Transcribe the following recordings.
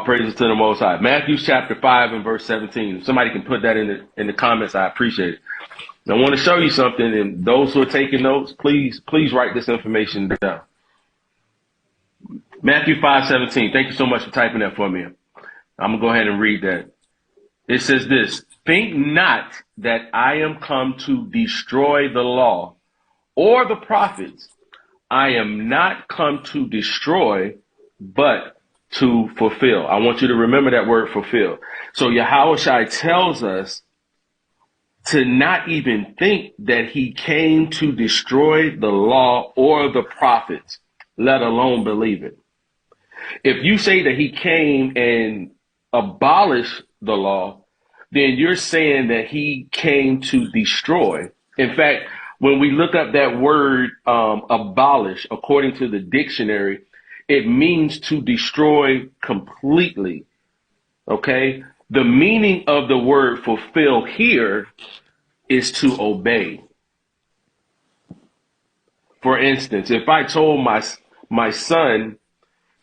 Praises to the Most High. Matthew chapter 5 and verse 17. If somebody can put that in the comments, I appreciate it. And I want to show you something, and those who are taking notes, please write this information down. Matthew 5:17. Thank you so much for typing that for me. I'm going to go ahead and read that. It says this: think not that I am come to destroy the law or the prophets. I am not come to destroy, but to fulfill. I want you to remember that word fulfill. So Yahushua tells us to not even think that he came to destroy the law or the prophets, let alone believe it. If you say that he came and abolished the law, then you're saying that he came to destroy. In fact, when we look up that word abolish, according to the dictionary, it means to destroy completely. Okay? The meaning of the word fulfill here is to obey. For instance, if I told my son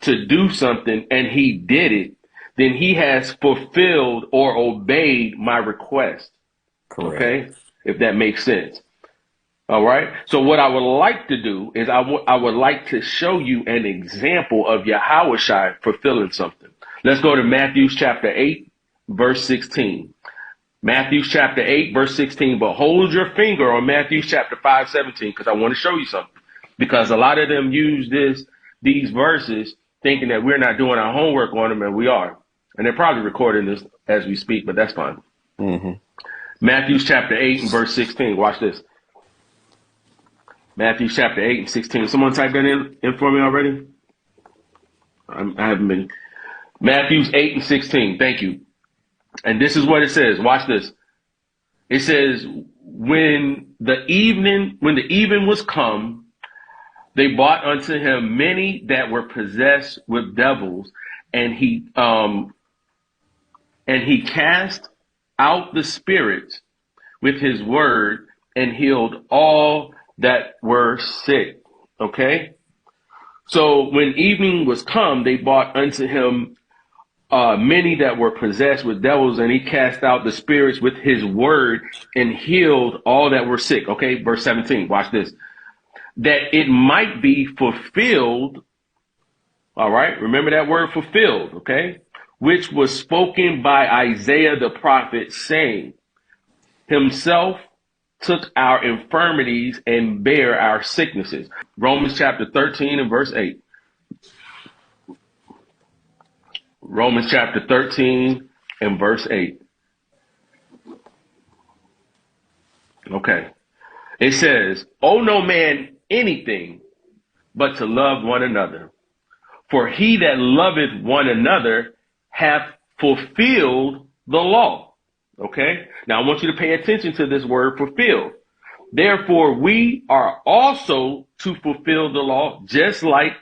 to do something and he did it, then he has fulfilled or obeyed my request. Correct. Okay? If that makes sense. All right. So what I would like to do is I would like to show you an example of Yahushua fulfilling something. Let's go to Matthew chapter 8, verse 16. Matthew chapter 8, verse 16. But hold your finger on Matthew chapter 5:17, because I want to show you something. Because a lot of them use these verses thinking that we're not doing our homework on them, and we are. And they're probably recording this as we speak, but that's fine. Mm-hmm. Matthew chapter 8 and verse 16. Watch this. Matthew chapter 8 and 16. Someone type that in for me already? I haven't been. Matthew's 8 and 16. Thank you. And this is what it says. Watch this. It says, when the evening was come, they brought unto him many that were possessed with devils, and he cast out the spirits with his word and healed all that were sick. Okay? So when evening was come, they brought unto him many that were possessed with devils, and he cast out the spirits with his word and healed all that were sick. Okay, verse 17, watch this. That it might be fulfilled, all right, remember that word fulfilled, okay, which was spoken by Isaiah the prophet, saying, himself took our infirmities and bare our sicknesses. Romans chapter 13 and verse 8. Romans chapter 13 and verse 8. Okay. It says, owe no man anything but to love one another. For he that loveth one another hath fulfilled the law. Okay. Now I want you to pay attention to this word fulfilled. Therefore, we are also to fulfill the law just like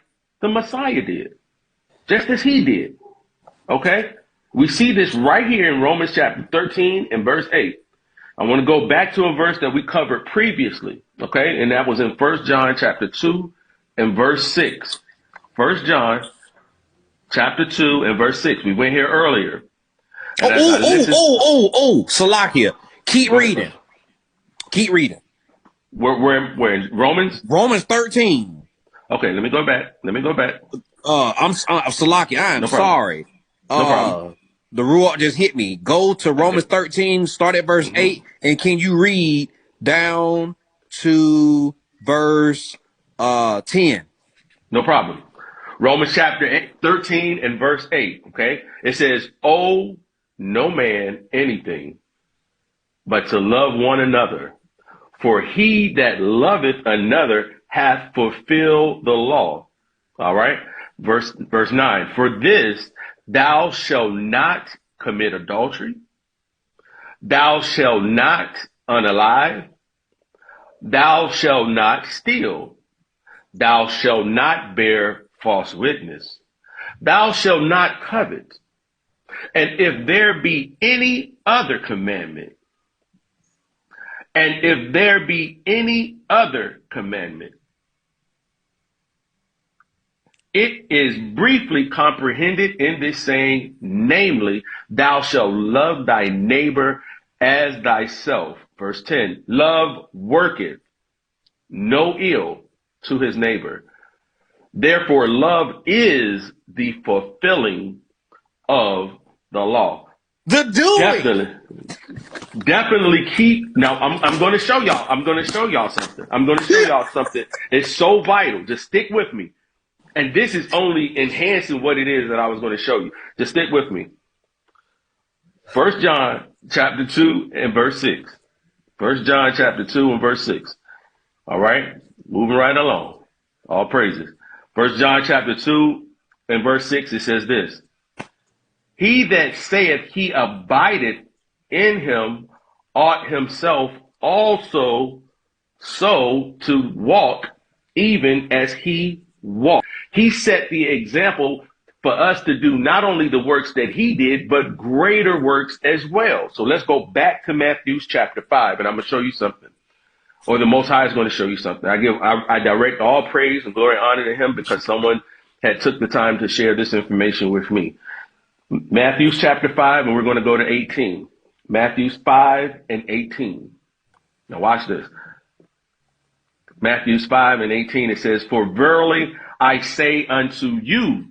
the Messiah did. Just as he did. Okay. We see this right here in Romans chapter 13 and verse 8. I want to go back to a verse that we covered previously. Okay. And that was in 1 John chapter 2 and verse 6. 1 John chapter 2 and verse 6. We went here earlier. Salakia. Keep reading. Keep reading. Where in Romans? Romans 13. Okay, let me go back. I'm Salakia. I am No problem. sorry. No problem. The Ruach just hit me. Go to Romans 13, start at verse 8, and can you read down to verse 10? No problem. Romans chapter 13 and verse 8, okay? It says, owe no man anything but to love one another. For he that loveth another hath fulfilled the law. All right? Verse 9. For this, thou shalt not commit adultery. Thou shalt not unalive. Thou shalt not steal. Thou shalt not bear false witness. Thou shalt not covet. And if there be any other commandment, It is briefly comprehended in this saying, namely, thou shalt love thy neighbor as thyself. Verse 10, love worketh no ill to his neighbor. Therefore, love is the fulfilling of the law. The doing. Definitely keep. Now, I'm going to show y'all. I'm going to show y'all something. It's so vital. Just stick with me. And this is only enhancing what it is that I was going to show you. Just stick with me. 1 John chapter 2 and verse 6. 1 John chapter 2 and verse 6. All right. Moving right along. All praises. 1 John chapter 2 and verse 6, it says this. He that saith he abideth in him ought himself also so to walk, even as he walked. He set the example for us to do not only the works that he did, but greater works as well. So let's go back to Matthew chapter 5, and I'm going to show you something. Or the Most High is going to show you something. I direct all praise and glory and honor to him because someone had took the time to share this information with me. Matthew chapter 5, and we're going to go to 18. Matthew 5 and 18. Now watch this. Matthew 5 and 18, it says, for verily I say unto you,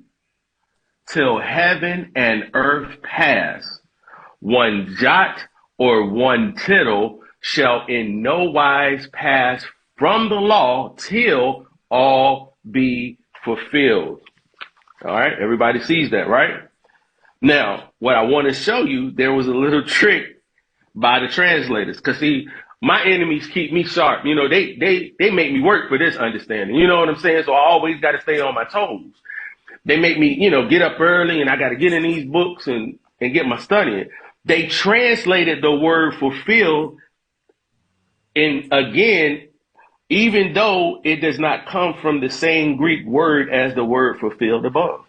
till heaven and earth pass, one jot or one tittle shall in no wise pass from the law till all be fulfilled. All right, everybody sees that, right? Now, what I want to show you, there was a little trick by the translators. Because, see, my enemies keep me sharp. You know, they make me work for this understanding. You know what I'm saying? So I always got to stay on my toes. They make me, get up early and I got to get in these books and get my studying. They translated the word fulfill in, again, even though it does not come from the same Greek word as the word fulfilled above.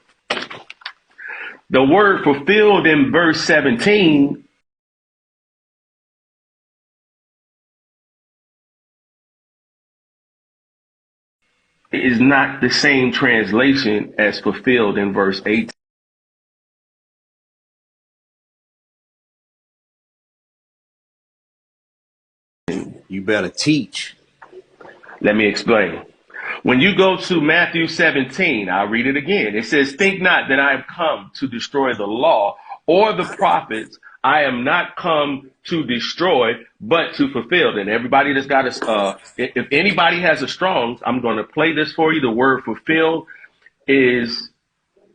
The word fulfilled in verse 17 is not the same translation as fulfilled in verse 18. You better teach. Let me explain. When you go to Matthew 17, I'll read it again. It says, think not that I have come to destroy the law or the prophets. I am not come to destroy, but to fulfill. And everybody that's got if anybody has a Strong's, I'm going to play this for you. The word fulfill is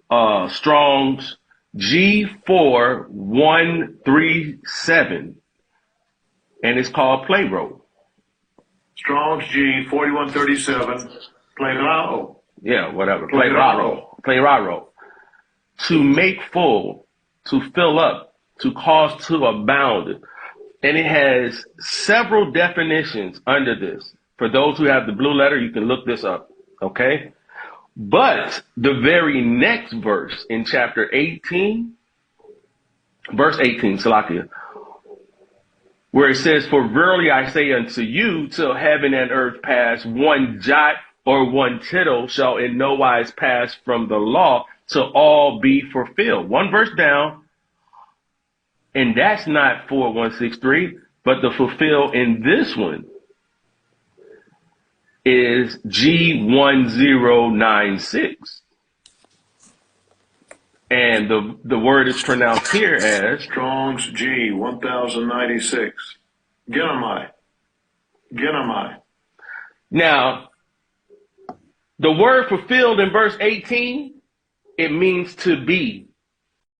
Strong's G4137, and it's called playwrote. Strong's G4137, playrao. Yeah, whatever. Playrao. To make full, to fill up, to cause to abound. And it has several definitions under this. For those who have the blue letter, you can look this up. Okay? But the very next verse in chapter 18, verse 18, Salakia, where it says, for verily I say unto you, till heaven and earth pass, one jot or one tittle shall in no wise pass from the law till all be fulfilled. One verse down, and that's not 4163, but the fulfill in this one is G1096. And the word is pronounced here as Strong's G1096. Genomai. Now, the word fulfilled in verse 18, it means to be.